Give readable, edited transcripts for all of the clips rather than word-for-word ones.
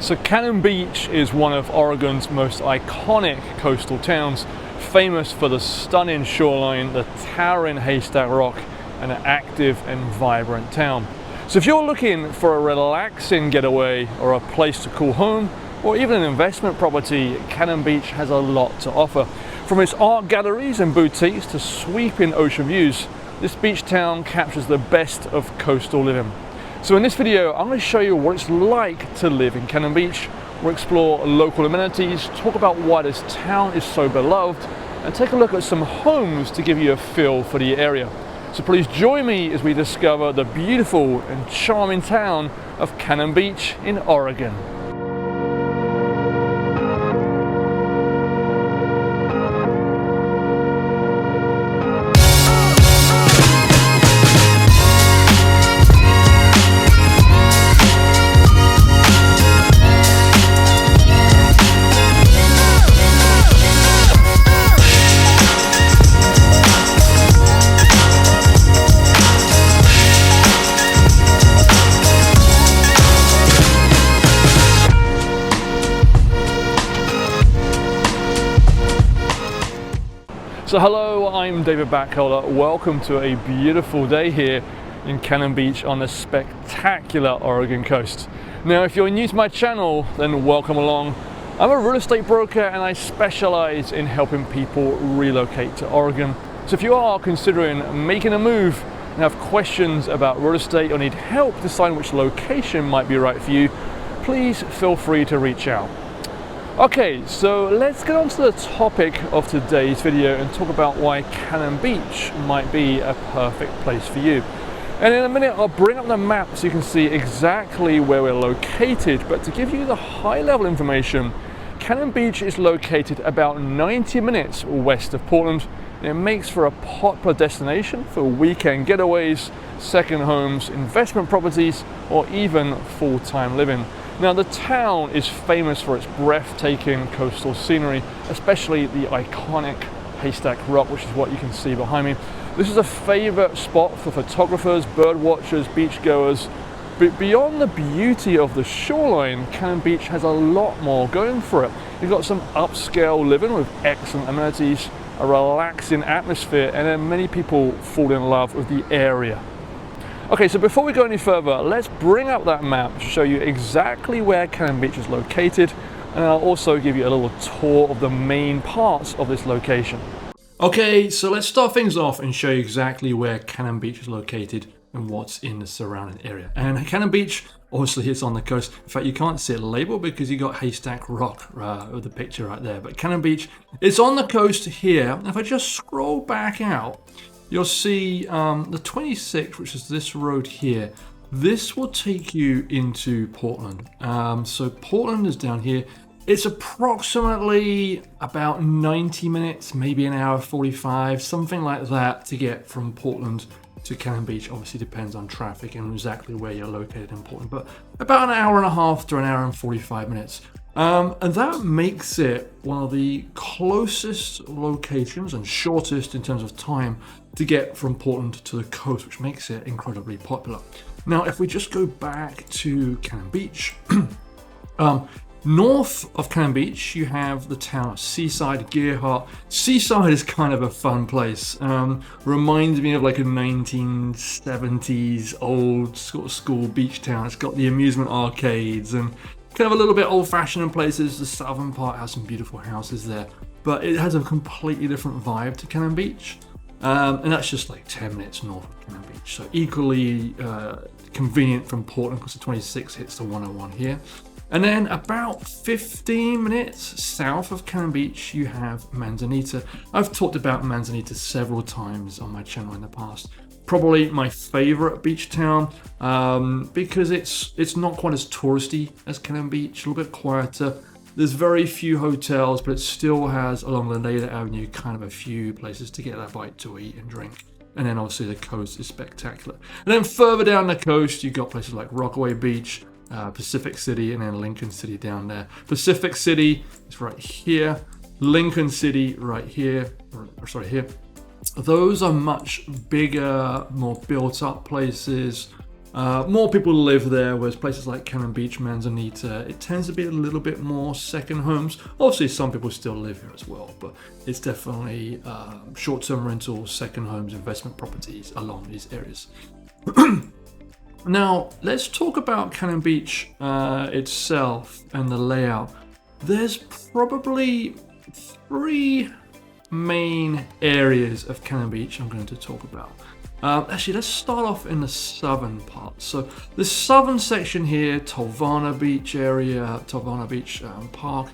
So Cannon Beach is one of Oregon's most iconic coastal towns, famous for the stunning shoreline, the towering Haystack rock, and an active and vibrant town. So if you're looking for a relaxing getaway or a place to call home, or even an investment property, Cannon Beach has a lot to offer. From its art galleries and boutiques to sweeping ocean views, this beach town captures the best of coastal living. So in this video, I'm going to show you what it's like to live in Cannon Beach. We'll explore local amenities, talk about why this town is so beloved, and take a look at some homes to give you a feel for the area. So please join me as we discover the beautiful and charming town of Cannon Beach in Oregon. So hello, I'm David Backholer. Welcome to a beautiful day here in Cannon Beach on the spectacular Oregon coast. Now, if you're new to my channel, then welcome along. I'm a real estate broker and I specialize in helping people relocate to Oregon. So if you are considering making a move and have questions about real estate or need help deciding which location might be right for you, please feel free to reach out. Okay, so let's get on to the topic of today's video and talk about why Cannon Beach might be a perfect place for you. And in a minute, I'll bring up the map so you can see exactly where we're located. But to give you the high-level information, Cannon Beach is located about 90 minutes west of Portland, and it makes for a popular destination for weekend getaways, second homes, investment properties, or even full-time living. Now, the town is famous for its breathtaking coastal scenery, especially the iconic Haystack Rock, which is what you can see behind me. This is a favorite spot for photographers, bird watchers, beachgoers. But beyond the beauty of the shoreline, Cannon Beach has a lot more going for it. You've got some upscale living with excellent amenities, a relaxing atmosphere, and then many people fall in love with the area. Okay, so before we go any further, let's bring up that map to show you exactly where Cannon Beach is located, and I'll also give you a little tour of the main parts of this location. Okay, so let's start things off and show you exactly where Cannon Beach is located and what's in the surrounding area. And Cannon Beach, obviously it's on the coast. In fact, you can't see it labeled because you got Haystack Rock with the picture right there. But Cannon Beach, it's on the coast here. If I just scroll back out, you'll see the 26, which is this road here. This will take you into Portland. So Portland is down here. It's approximately about 90 minutes, maybe an hour 45, something like that to get from Portland to Cannon Beach. Obviously depends on traffic and exactly where you're located in Portland, but about an hour and a half to an hour and 45 minutes. And that makes it one of the closest locations and shortest in terms of time to get from Portland to the coast, which makes it incredibly popular. Now, if we just go back to Cannon Beach, north of Cannon Beach, you have the town of Seaside, Gearhart. Seaside is kind of a fun place. Reminds me of like a 1970s old sort of school beach town. It's got the amusement arcades and kind of a little bit old-fashioned in places. The southern part has some beautiful houses there, but it has a completely different vibe to Cannon Beach. And that's just like 10 minutes north of Cannon Beach. So equally convenient from Portland because the 26 hits the 101 here. And then about 15 minutes south of Cannon Beach, you have Manzanita. I've talked about Manzanita several times on my channel in the past. Probably my favorite beach town because it's not quite as touristy as Cannon Beach, a little bit quieter. There's very few hotels, but it still has along the Leda Avenue kind of a few places to get a bite to eat and drink. And then obviously the coast is spectacular. And then further down the coast, you've got places like Rockaway Beach, Pacific City, and then Lincoln City down there. Pacific City is right here. Lincoln City right here. Sorry, here. Those are much bigger, more built up places. More people live there, whereas places like Cannon Beach, Manzanita, it tends to be a little bit more second homes. Obviously, some people still live here as well, but it's definitely short-term rentals, second homes, investment properties along these areas. Now, let's talk about Cannon Beach itself and the layout. There's probably 3 main areas of Cannon Beach I'm going to talk about. Actually, let's start off in the southern part. So the southern section here, Tolvana Beach area, Tolvana Beach Park,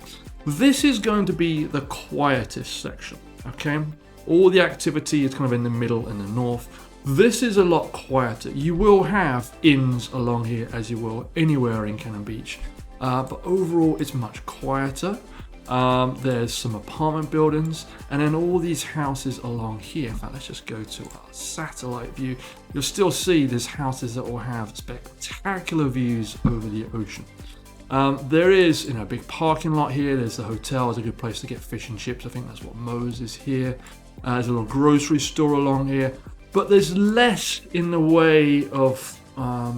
this is going to be the quietest section, okay? All the activity is kind of in the middle and the north. This is a lot quieter. You will have inns along here, as you will anywhere in Cannon Beach, but overall it's much quieter. There's some apartment buildings, and then all these houses along here. In fact, let's just go to our satellite view. You'll still see there's houses that will have spectacular views over the ocean. There is, a big parking lot here. There's the hotel. It's a good place to get fish and chips. I think that's what Moe's is here. There's a little grocery store along here, but there's less in the way of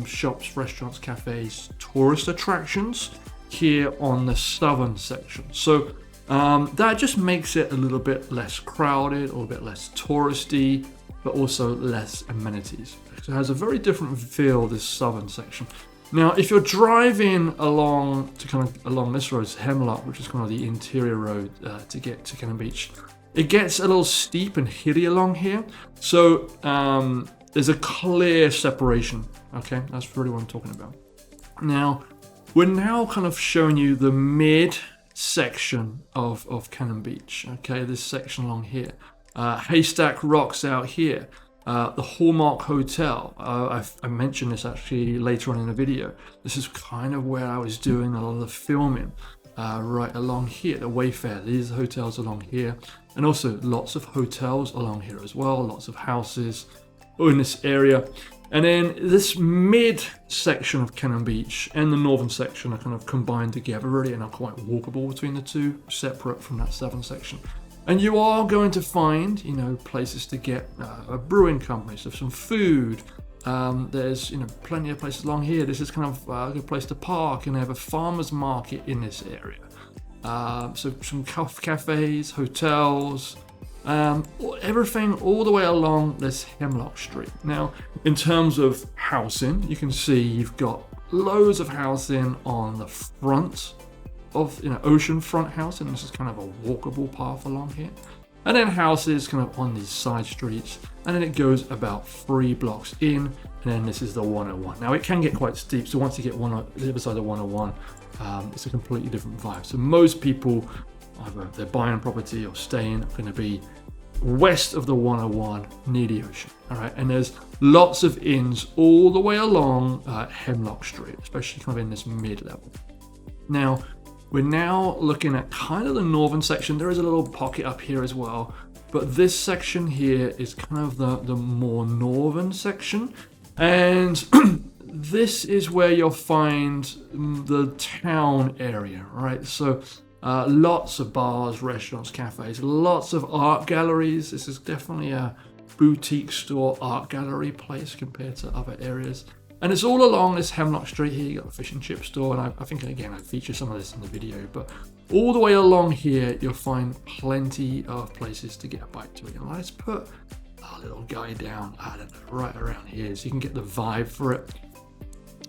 shops, restaurants, cafes, tourist attractions here on the southern section. So that just makes it a little bit less crowded, or a bit less touristy, but also less amenities. So it has a very different feel, this southern section. Now, if you're driving along this road, Hemlock, which is kind of the interior road to get to Cannon Beach, it gets a little steep and hilly along here. So there's a clear separation. Okay, that's really what I'm talking about. Now, we're now kind of showing you the mid section of Cannon Beach. Okay, this section along here. Haystack Rocks out here. The Hallmark Hotel. I mentioned this actually later on in the video. This is kind of where I was doing a lot of the filming. Right along here, the Wayfair. These are hotels along here. And also lots of hotels along here as well. Lots of houses in this area. And then this mid section of Cannon Beach and the northern section are kind of combined together really, and are quite walkable between the two, separate from that southern section. And you are going to find, places to get brewing companies, so some food. There's, plenty of places along here. This is kind of a good place to park, and they have a farmer's market in this area. So some cafes, hotels, everything all the way along this Hemlock Street. Now, in terms of housing, you can see you've got loads of housing on the front of, oceanfront housing. This is kind of a walkable path along here. And then houses kind of on these side streets. And then it goes about 3 blocks in. And then this is the 101. Now, it can get quite steep. So once you get the other side of the 101, it's a completely different vibe. So most people, either they're buying property or staying, are going to be west of the 101 near the ocean. All right, and there's lots of inns all the way along Hemlock Street, especially kind of in this mid-level. Now, we're now looking at kind of the northern section. There is a little pocket up here as well, but this section here is kind of the more northern section. And this is where you'll find the town area, right? So lots of bars, restaurants, cafes, lots of art galleries. This is definitely a boutique store art gallery place compared to other areas. And it's all along this Hemlock Street here. You got a fish and chip store, and I think, again, I feature some of this in the video, but all the way along here, you'll find plenty of places to get a bite to eat. And let's put our little guy down, I don't know, right around here, so you can get the vibe for it.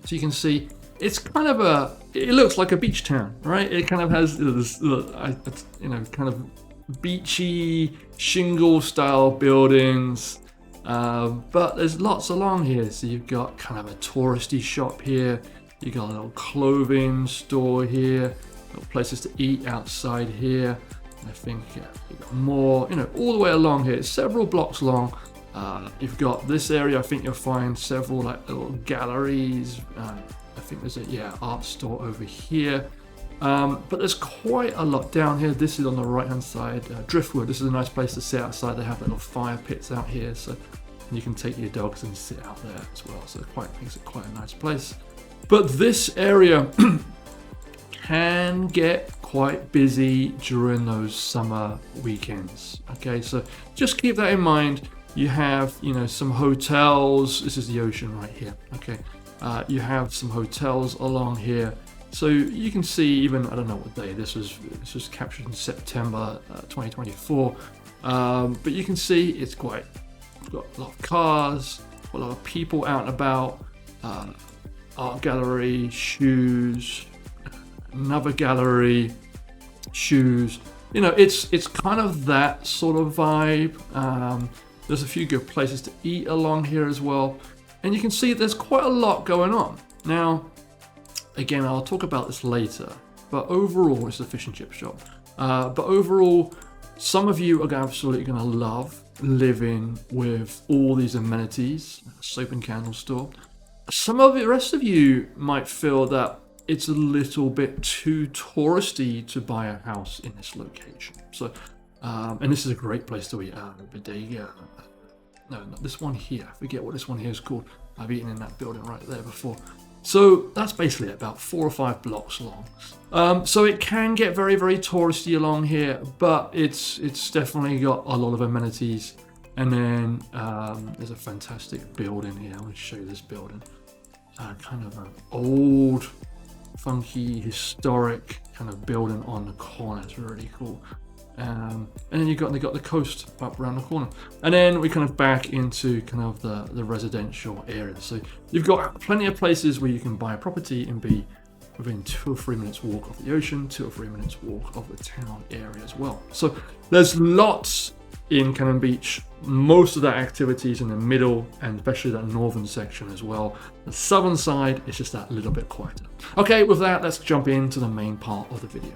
So you can see it's kind of it looks like a beach town, right? It kind of has this, kind of beachy shingle style buildings. But there's lots along here. So you've got kind of a touristy shop here. You've got a little clothing store here. Little places to eat outside here. And I think you've got more, all the way along here. It's several blocks long. You've got this area. I think you'll find several little galleries. I think there's a art store over here. But there's quite a lot down here. This is on the right hand side. Driftwood. This is a nice place to sit outside. They have little fire pits out here, so you can take your dogs and sit out there as well. So it makes it quite a nice place. But this area can get quite busy during those summer weekends. Okay, so just keep that in mind. You have, some hotels. This is the ocean right here. Okay. You have some hotels along here. So you can see, even, I don't know what day this was captured in September 2024, but you can see it's got a lot of cars, a lot of people out and about, art gallery, shoes, another gallery, shoes. You know, it's kind of that sort of vibe. There's a few good places to eat along here as well. And you can see there's quite a lot going on. Now, again, I'll talk about this later, but overall, it's a fish and chip shop. But overall, some of you are absolutely going to love living with all these amenities, soap and candle store. Some of the rest of you might feel that it's a little bit too touristy to buy a house in this location. So, and this is a great place to eat. Bodega. No, not this one here. I forget what this one here is called. I've eaten in that building right there before. So that's basically about 4 or 5 blocks long. So it can get very, very touristy along here, but it's definitely got a lot of amenities. And then there's a fantastic building here. I want to show you this building. Kind of an old, funky, historic kind of building on the corner. It's really cool. And then they got the coast up around the corner, and then we kind of back into kind of the residential area. So you've got plenty of places where you can buy a property and be within 2 or 3 minutes walk of the ocean, 2 or 3 minutes walk of the town area as well. So there's lots in Cannon Beach. Most of that activity is in the middle, and especially that northern section as well. The southern side is just that little bit quieter. Okay, with that, let's jump into the main part of the video.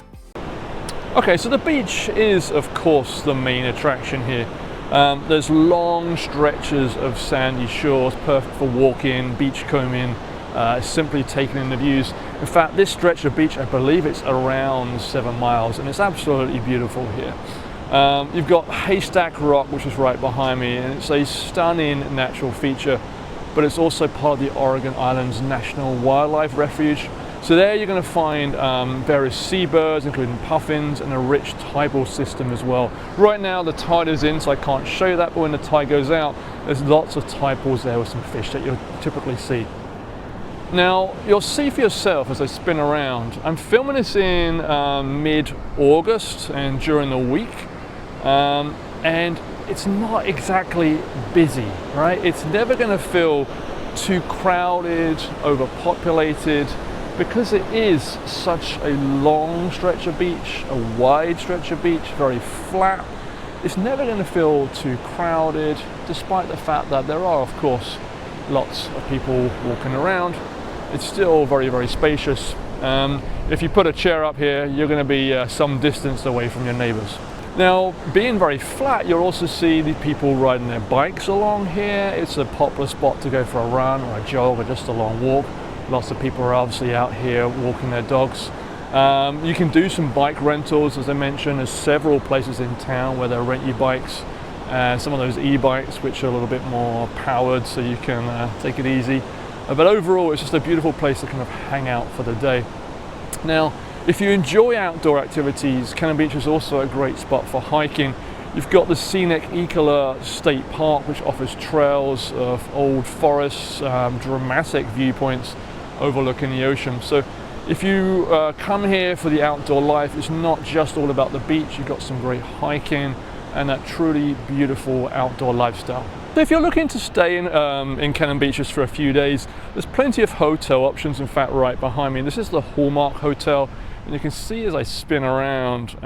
Okay, so the beach is, of course, the main attraction here. There's long stretches of sandy shores, perfect for walking, beachcombing, simply taking in the views. In fact, this stretch of beach, I believe it's around 7 miles, and it's absolutely beautiful here. You've got Haystack Rock, which is right behind me, and it's a stunning natural feature, but it's also part of the Oregon Islands National Wildlife Refuge. So there you're going to find various seabirds, including puffins, and a rich tidal system as well. Right now the tide is in, so I can't show you that, but when the tide goes out, there's lots of tide pools there with some fish that you'll typically see. Now, you'll see for yourself as I spin around, I'm filming this in mid-August and during the week, and it's not exactly busy, right? It's never going to feel too crowded, overpopulated, because it is such a long stretch of beach, a wide stretch of beach, very flat. It's never going to feel too crowded, despite the fact that there are, of course, lots of people walking around. It's still very, very spacious. If you put a chair up here, you're going to be some distance away from your neighbors. Now, being very flat, you'll also see the people riding their bikes along here. It's a popular spot to go for a run or a jog or just a long walk. Lots of people are obviously out here walking their dogs. You can do some bike rentals, as I mentioned. There's several places in town where they'll rent you bikes, and some of those e-bikes which are a little bit more powered, so you can take it easy. But overall, it's just a beautiful place to kind of hang out for the day. Now, if you enjoy outdoor activities, Cannon Beach is also a great spot for hiking. You've got the scenic Ecola State Park, which offers trails of old forests, dramatic viewpoints overlooking the ocean. So if you come here for the outdoor life, it's not just all about the beach. You've got some great hiking and that truly beautiful outdoor lifestyle. So if you're looking to stay in Cannon Beach just for a few days, there's plenty of hotel options. In fact, right behind me, this is the Hallmark Hotel, and you can see as I spin around,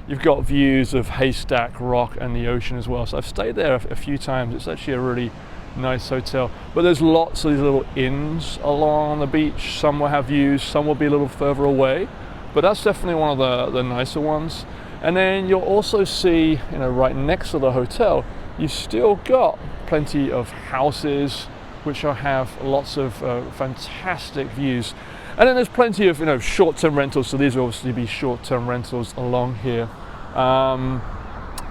you've got views of Haystack Rock and the ocean as well. So I've stayed there a few times. It's actually a really nice hotel, but there's lots of these little inns along the beach. Some will have views, some will be a little further away, but that's definitely one of the nicer ones. And then you'll also see, right next to the hotel, you've still got plenty of houses which have lots of fantastic views. And then there's plenty of short-term rentals, so these will obviously be short-term rentals along here.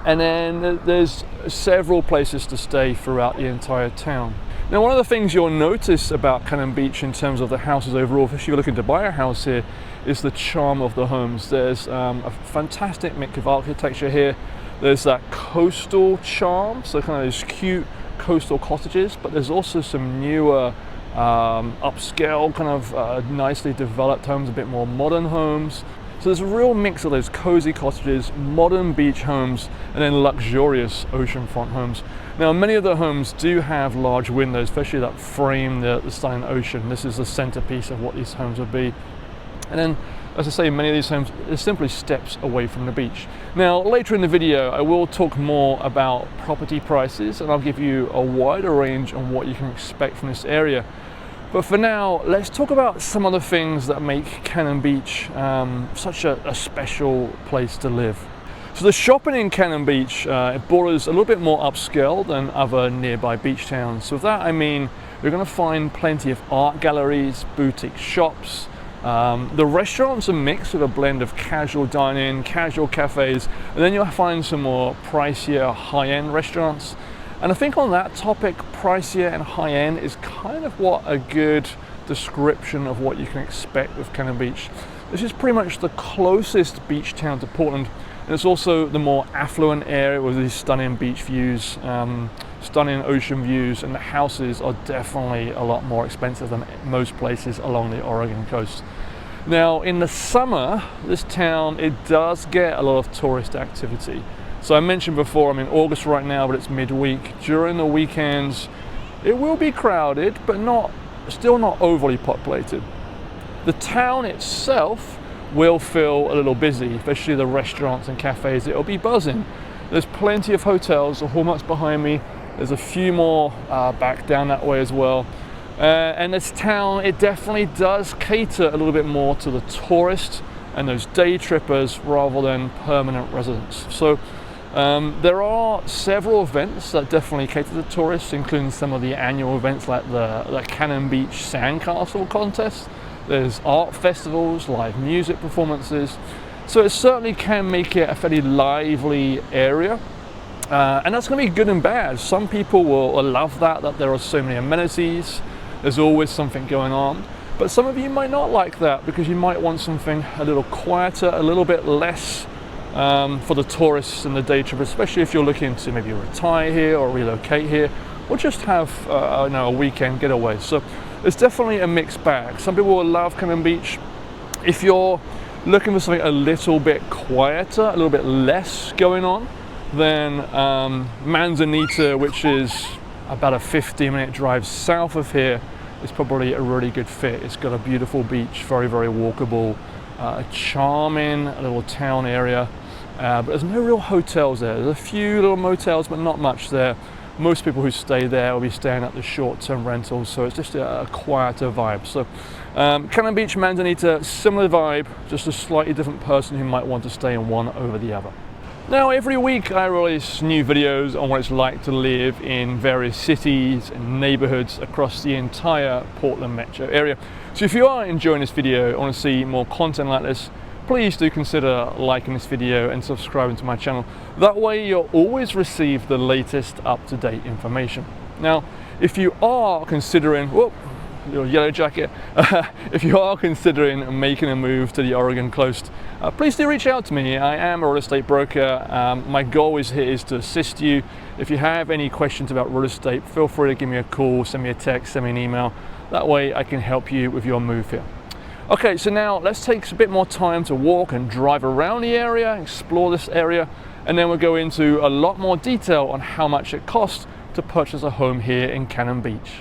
And then there's several places to stay throughout the entire town. Now, one of the things you'll notice about Cannon Beach in terms of the houses overall, if you're looking to buy a house here, is the charm of the homes. There's a fantastic mix of architecture here. There's that coastal charm, so kind of those cute coastal cottages, but there's also some newer upscale, kind of nicely developed homes, a bit more modern homes. So there's a real mix of those cozy cottages, modern beach homes, and then luxurious oceanfront homes. Now, many of the homes do have large windows, especially that frame the stunning ocean. This is the centerpiece of what these homes would be. And then, as I say, many of these homes are simply steps away from the beach. Now, later in the video, I will talk more about property prices, and I'll give you a wider range on what you can expect from this area. But for now, let's talk about some of the things that make Cannon Beach such a special place to live. So the shopping in Cannon Beach, it borders a little bit more upscale than other nearby beach towns. So with that, I mean, you're going to find plenty of art galleries, boutique shops. The restaurants are mixed with a blend of casual dining, casual cafes, and then you'll find some more pricier, high-end restaurants. And I think on that topic, pricier and high-end is kind of what a good description of what you can expect with Cannon Beach. This is pretty much the closest beach town to Portland, and it's also the more affluent area with these stunning beach views, stunning ocean views, and the houses are definitely a lot more expensive than most places along the Oregon coast. Now, in the summer, this town, it does get a lot of tourist activity. So I mentioned before, I'm in August right now, but it's midweek. During the weekends, it will be crowded, but still not overly populated. The town itself will feel a little busy, especially the restaurants and cafes. It'll be buzzing. There's plenty of hotels, the hallmarks behind me. There's a few more back down that way as well. And this town, it definitely does cater a little bit more to the tourists and those day trippers rather than permanent residents. So there are several events that definitely cater to tourists, including some of the annual events like the Cannon Beach Sandcastle contest. There's art festivals, live music performances. So it certainly can make it a fairly lively area. And that's going to be good and bad. Some people will love that there are so many amenities. There's always something going on. But some of you might not like that because you might want something a little quieter, a little bit less for the tourists and the day trippers, especially if you're looking to maybe retire here or relocate here, or just have a weekend getaway. So it's definitely a mixed bag. Some people will love Cannon Beach. If you're looking for something a little bit quieter, a little bit less going on, then Manzanita, which is about a 15-minute drive south of here, is probably a really good fit. It's got a beautiful beach, very, very walkable, a charming little town area, but there's no real hotels there. There's a few little motels, but not much there. Most people who stay there will be staying at the short-term rentals, so it's just a quieter vibe. So Cannon Beach, Manzanita, similar vibe, just a slightly different person who might want to stay in one over the other. Now, every week I release new videos on what it's like to live in various cities and neighborhoods across the entire Portland metro area. So if you are enjoying this video and want to see more content like this, please do consider liking this video and subscribing to my channel. That way you'll always receive the latest up-to-date information. Now, if you are considering, your yellow jacket, if you are considering making a move to the Oregon coast, please do reach out to me. I am a real estate broker. My goal is to assist you. If you have any questions about real estate, feel free to give me a call, send me a text, send me an email. That way I can help you with your move here. Okay, so now let's take a bit more time to walk and drive around the area, explore this area, and then we'll go into a lot more detail on how much it costs to purchase a home here in Cannon Beach.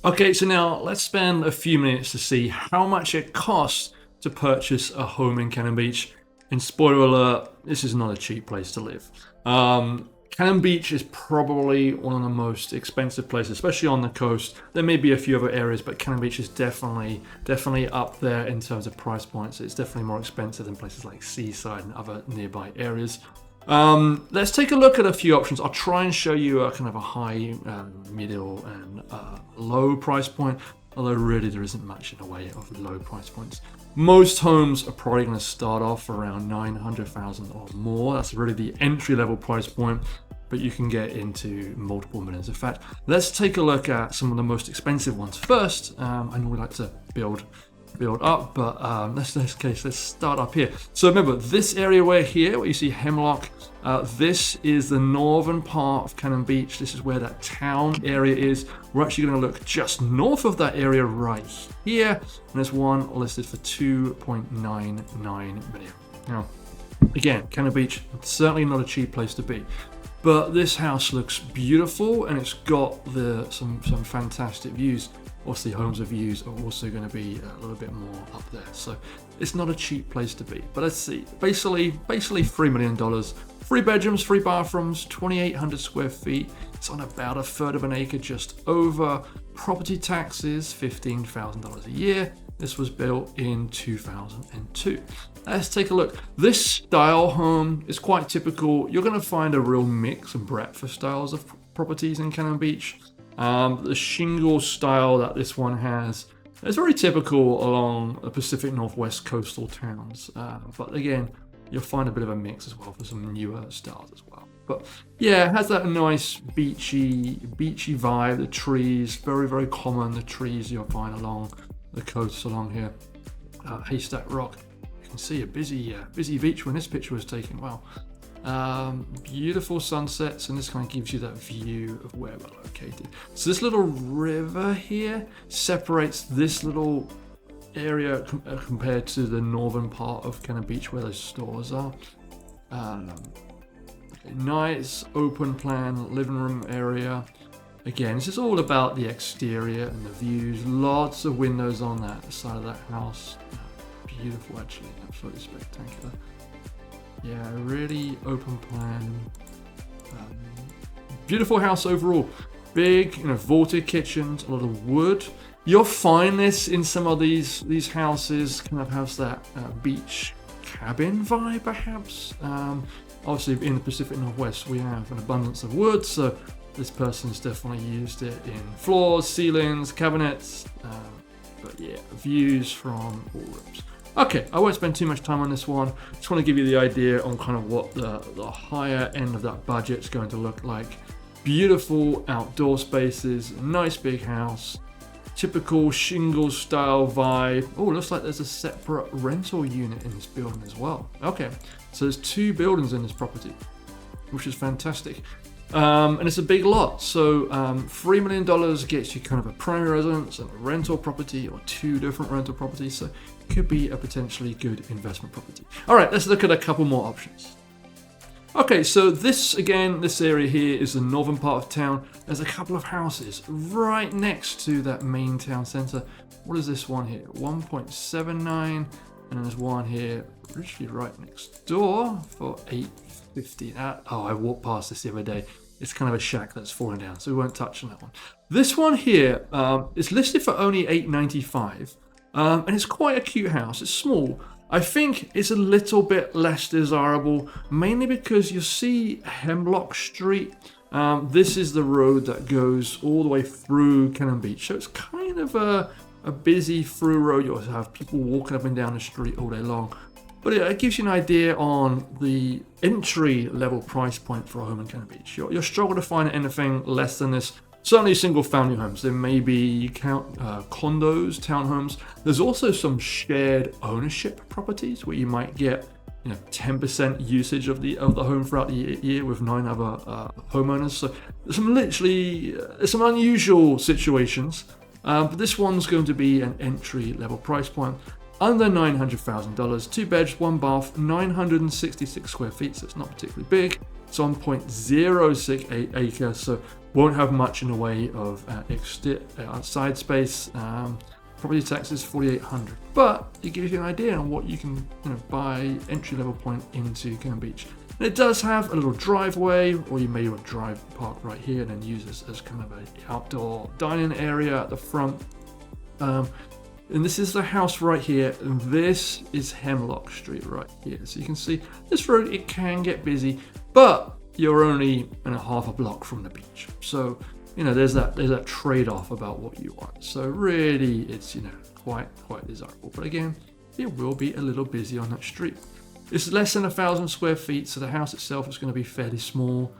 Okay, so now let's spend a few minutes to see how much it costs to purchase a home in Cannon Beach. And spoiler alert, this is not a cheap place to live. Cannon Beach is probably one of the most expensive places, especially on the coast. There may be a few other areas, but Cannon Beach is definitely up there in terms of price points. It's definitely more expensive than places like Seaside and other nearby areas. Let's take a look at a few options. I'll try and show you a kind of a high, middle, and low price point, although really there isn't much in the way of low price points. Most homes are probably going to start off around 900,000 or more. That's really the entry level price point, but you can get into multiple millions. In fact, let's take a look at some of the most expensive ones first. I normally like to build up, but let's start up here. So remember, this area where you see Hemlock, this is the northern part of Cannon Beach. This is where that town area is. We're actually going to look just north of that area right here, and there's one listed for 2.99 million. Now, again, Cannon Beach, certainly not a cheap place to be. But this house looks beautiful, and it's got some fantastic views. Obviously, homes with views are also going to be a little bit more up there, so it's not a cheap place to be. But let's see, basically $3 million, 3 bedrooms, 3 bathrooms, 2,800 square feet. It's on about a third of an acre, just over. Property taxes, $15,000 a year. This was built in 2002. Let's take a look. This style home is quite typical. You're going to find a real mix and breadth of styles of properties in Cannon Beach. The shingle style that this one has is very typical along the Pacific Northwest coastal towns. But again, you'll find a bit of a mix as well for some newer styles as well. But yeah, it has that nice beachy vibe. The trees, very common. The trees you'll find along the coast along here. Haystack Rock. You can see a busy beach when this picture was taken. Wow. Beautiful sunsets, and this kind of gives you that view of where we're located. So this little river here separates this little area compared to the northern part of Cannon Beach where those stores are. Nice open plan living room area. Again, this is all about the exterior and the views. Lots of windows on that side of that house. Beautiful, actually, absolutely spectacular. Yeah, really open plan. Beautiful house overall. Big, vaulted kitchens, a lot of wood. You'll find this in some of these houses. Kind of has that beach cabin vibe, perhaps. Obviously, in the Pacific Northwest, we have an abundance of wood, so this person's definitely used it in floors, ceilings, cabinets. But yeah, views from all rooms. Okay, I won't spend too much time on this one. Just want to give you the idea on kind of what the higher end of that budget is going to look like. Beautiful outdoor spaces, nice big house, typical shingle style vibe. Oh, looks like there's a separate rental unit in this building as well. Okay, so there's 2 buildings in this property, which is fantastic. And it's a big lot, so $3 million gets you kind of a primary residence and a rental property, or 2 different rental properties, so it could be a potentially good investment property. All right, let's look at a couple more options. Okay, so this area here is the northern part of town. There's a couple of houses right next to that main town center. What is this one here? 1.79, and then there's one here literally right next door for 850. I walked past this the other day. It's kind of a shack that's fallen down, so we won't touch on that one. This one here is listed for only $895, and it's quite a cute house. It's small. I think it's a little bit less desirable, mainly because you see Hemlock Street. This is the road that goes all the way through Cannon Beach, so it's kind of a busy through road. You'll have people walking up and down the street all day long. But it gives you an idea on the entry level price point for a home in Cannon Beach. You'll struggle to find anything less than this. Certainly single family homes. There may be condos, townhomes. There's also some shared ownership properties where you might get 10% usage of the home throughout the year with 9 other homeowners. So there's some unusual situations. But this one's going to be an entry level price point. Under $900,000, 2 beds, 1 bath, 966 square feet, so it's not particularly big. It's on 0.06 acres, so won't have much in the way of outside space. Property taxes $4,800, but it gives you an idea on what you can buy entry level point into Cannon Beach. And it does have a little driveway, or you may want to park right here and then use this as kind of an outdoor dining area at the front. And this is the house right here, and this is Hemlock Street right here. So you can see this road, it can get busy, but you're only half a block from the beach. So, you know, there's that trade-off about what you want. So really, it's, you know, quite desirable. But again, it will be a little busy on that street. It's less than 1,000 square feet, so the house itself is going to be fairly small.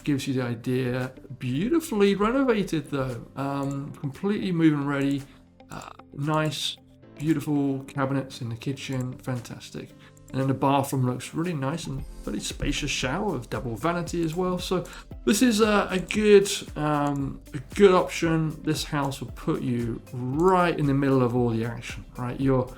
Gives you the idea. Beautifully renovated though, completely move-in ready. Nice, beautiful cabinets in the kitchen, fantastic. And then the bathroom looks really nice and very spacious shower with double vanity as well. So this is a good option. This house will put you right in the middle of all the action, right? You're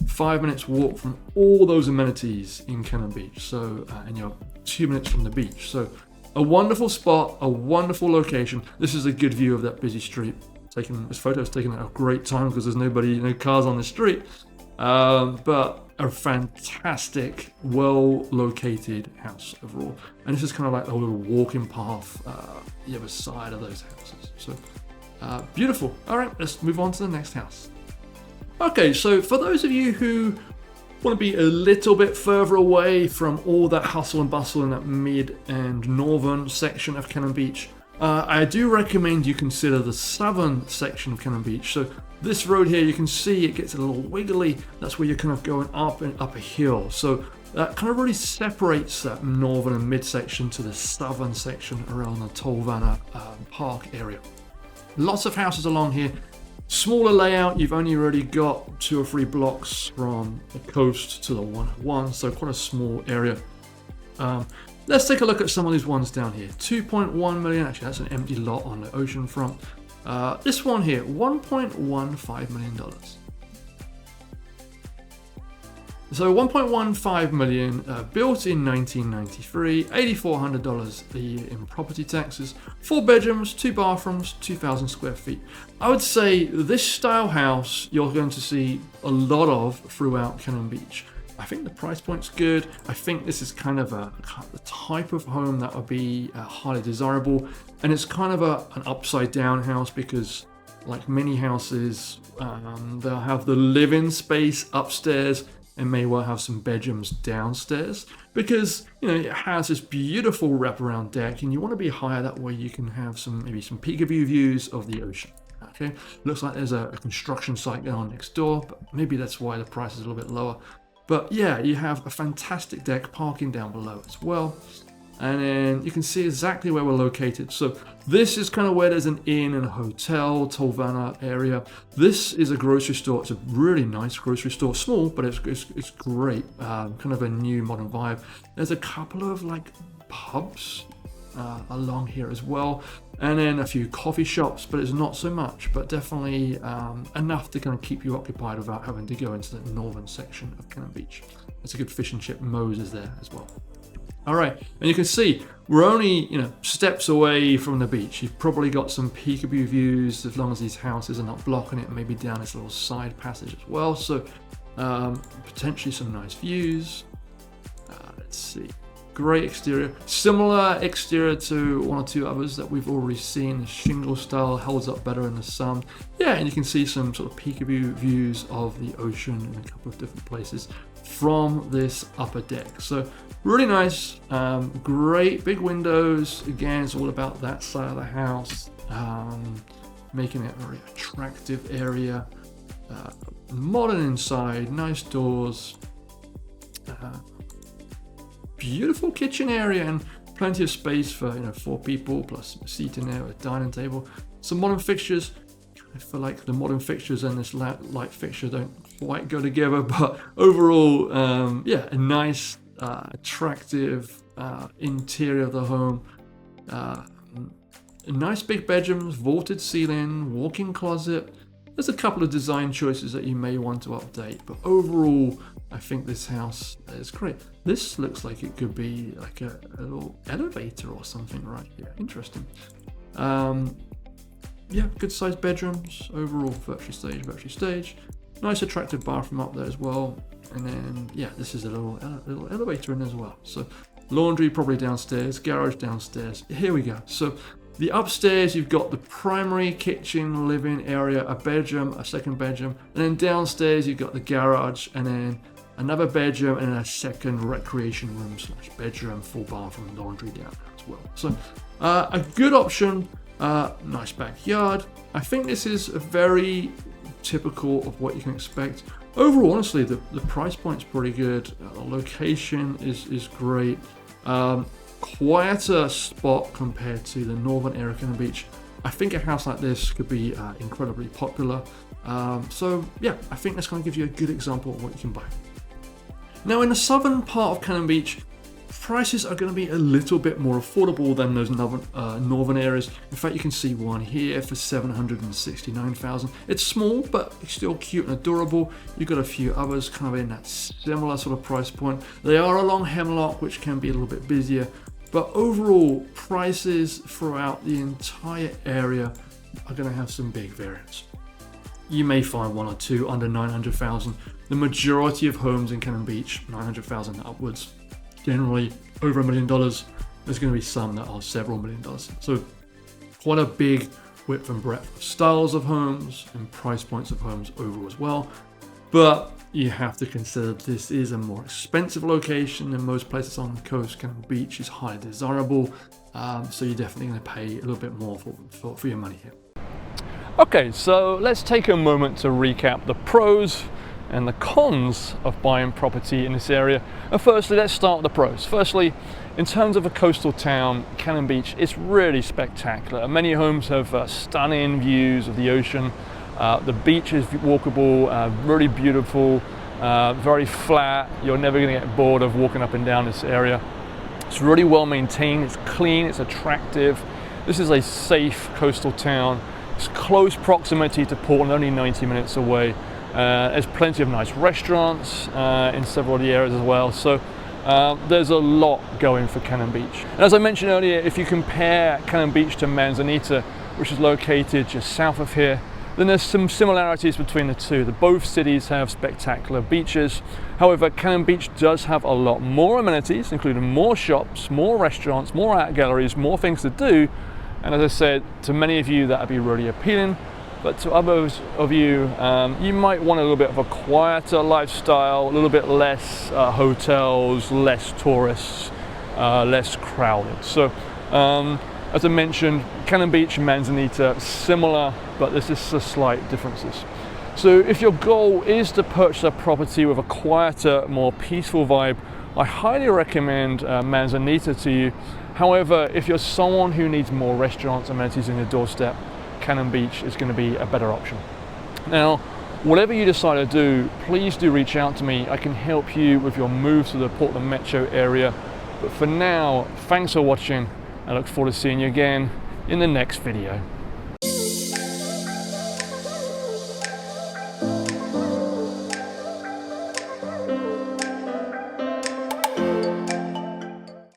5 minutes walk from all those amenities in Cannon Beach. So, and you're 2 minutes from the beach. So a wonderful spot, a wonderful location. This is a good view of that busy street. This photo is taken at a great time because there's no cars on the street. But a fantastic, well-located house overall. And this is kind of like a little walking path the other side of those houses. So beautiful. All right, let's move on to the next house. Okay, so for those of you who want to be a little bit further away from all that hustle and bustle in that mid and northern section of Cannon Beach, I do recommend you consider the southern section of Cannon Beach. So this road here, you can see it gets a little wiggly. That's where you're kind of going up and up a hill. So that kind of really separates that northern and mid section to the southern section around the Tolvana Park area. Lots of houses along here. Smaller layout, you've only really got 2 or 3 blocks from the coast to the 101, so quite a small area. Let's take a look at some of these ones down here. 2.1 million, actually that's an empty lot on the ocean front. This one here, $1.15 million. So 1.15 million, built in 1993, $8,400 a year in property taxes, 4 bedrooms, 2 bathrooms, 2,000 square feet. I would say this style house you're going to see a lot of throughout Cannon Beach. I think the price point's good. I think this is kind of the type of home that would be highly desirable. And it's kind of an upside down house because like many houses, they'll have the living space upstairs and may well have some bedrooms downstairs because, you know, it has this beautiful wraparound deck and you want to be higher, that way you can have maybe some peekaboo views of the ocean. Okay, looks like there's a construction site going on next door, but maybe that's why the price is a little bit lower. But yeah, you have a fantastic deck, parking down below as well. And then you can see exactly where we're located. So this is kind of where there's an inn and a hotel, Tolvana area. This is a grocery store. It's a really nice grocery store, small, but it's great. Kind of a new modern vibe. There's a couple of like pubs along here as well. And then a few coffee shops, but it's not so much, but definitely enough to kind of keep you occupied without having to go into the northern section of Cannon Beach. There's a good fish and chip Moe's there as well. All right, and you can see we're only, you know, steps away from the beach. You've probably got some peekaboo views as long as these houses are not blocking it, maybe down this little side passage as well. So potentially some nice views. Let's see. Great exterior, similar exterior to 1 or 2 others that we've already seen. The shingle style holds up better in the sun. Yeah, and you can see some sort of peekaboo views of the ocean in a couple of different places from this upper deck. So really nice, great big windows. Again, it's all about that side of the house, making it a very attractive area. Modern inside, nice doors. Beautiful kitchen area and plenty of space for 4 people plus a seat in there, a dining table. Some modern fixtures. I feel like the modern fixtures and this light fixture don't quite go together, but overall, yeah, a nice, attractive interior of the home. Nice big bedrooms, vaulted ceiling, walk-in closet. There's a couple of design choices that you may want to update, but overall, I think this house is great. This looks like it could be like a little elevator or something right here. Interesting. Yeah, good sized bedrooms. Overall, virtually stage. Nice attractive bathroom up there as well. And then, yeah, this is a little elevator in as well. So laundry probably downstairs, garage downstairs. Here we go. So the upstairs, you've got the primary kitchen, living area, a bedroom, a second bedroom, and then downstairs you've got the garage, and then another bedroom, and then a second recreation room / bedroom, full bathroom, laundry down there as well. So a good option, nice backyard. I think this is a very typical of what you can expect. Overall, honestly, the price point's pretty good. The location is great. Quieter spot compared to the northern area of Cannon Beach. I think a house like this could be incredibly popular. So yeah, I think that's going to give you a good example of what you can buy. Now in the southern part of Cannon Beach, prices are going to be a little bit more affordable than those northern areas. In fact, you can see one here for $769,000. It's small, but it's still cute and adorable. You've got a few others kind of in that similar sort of price point. They are along Hemlock, which can be a little bit busier, but overall prices throughout the entire area are going to have some big variance. You may find one or two under 900,000. The majority of homes in Cannon Beach, 900,000 upwards. Generally over $1 million. There's going to be some that are several $1 million. So quite a big width and breadth of styles of homes and price points of homes overall as well. But you have to consider this is a more expensive location than most places on the coast. Cannon Beach is highly desirable, so you're definitely going to pay a little bit more for your money here. Okay, so let's take a moment to recap the pros and the cons of buying property in this area. And firstly, let's start with the pros. Firstly, in terms of a coastal town, Cannon Beach is really spectacular. Many homes have stunning views of the ocean. The beach is walkable, really beautiful, very flat. You're never going to get bored of walking up and down this area. It's really well maintained, it's clean, it's attractive. This is a safe coastal town. It's close proximity to Portland, only 90 minutes away. There's plenty of nice restaurants in several of the areas as well. So there's a lot going for Cannon Beach. And as I mentioned earlier, if you compare Cannon Beach to Manzanita, which is located just south of here, then there's some similarities between the two. Both cities have spectacular beaches. However, Cannon Beach does have a lot more amenities, including more shops, more restaurants, more art galleries, more things to do. And as I said, to many of you that would be really appealing, but to others of you, you might want a little bit of a quieter lifestyle, a little bit less hotels, less tourists, less crowded. So as I mentioned, Cannon Beach and Manzanita, similar, but there's just some slight differences. So if your goal is to purchase a property with a quieter, more peaceful vibe, I highly recommend Manzanita to you. However, if you're someone who needs more restaurants, amenities in your doorstep, Cannon Beach is going to be a better option. Now, whatever you decide to do, please do reach out to me. I can help you with your move to the Portland metro area. But for now, thanks for watching. I look forward to seeing you again in the next video.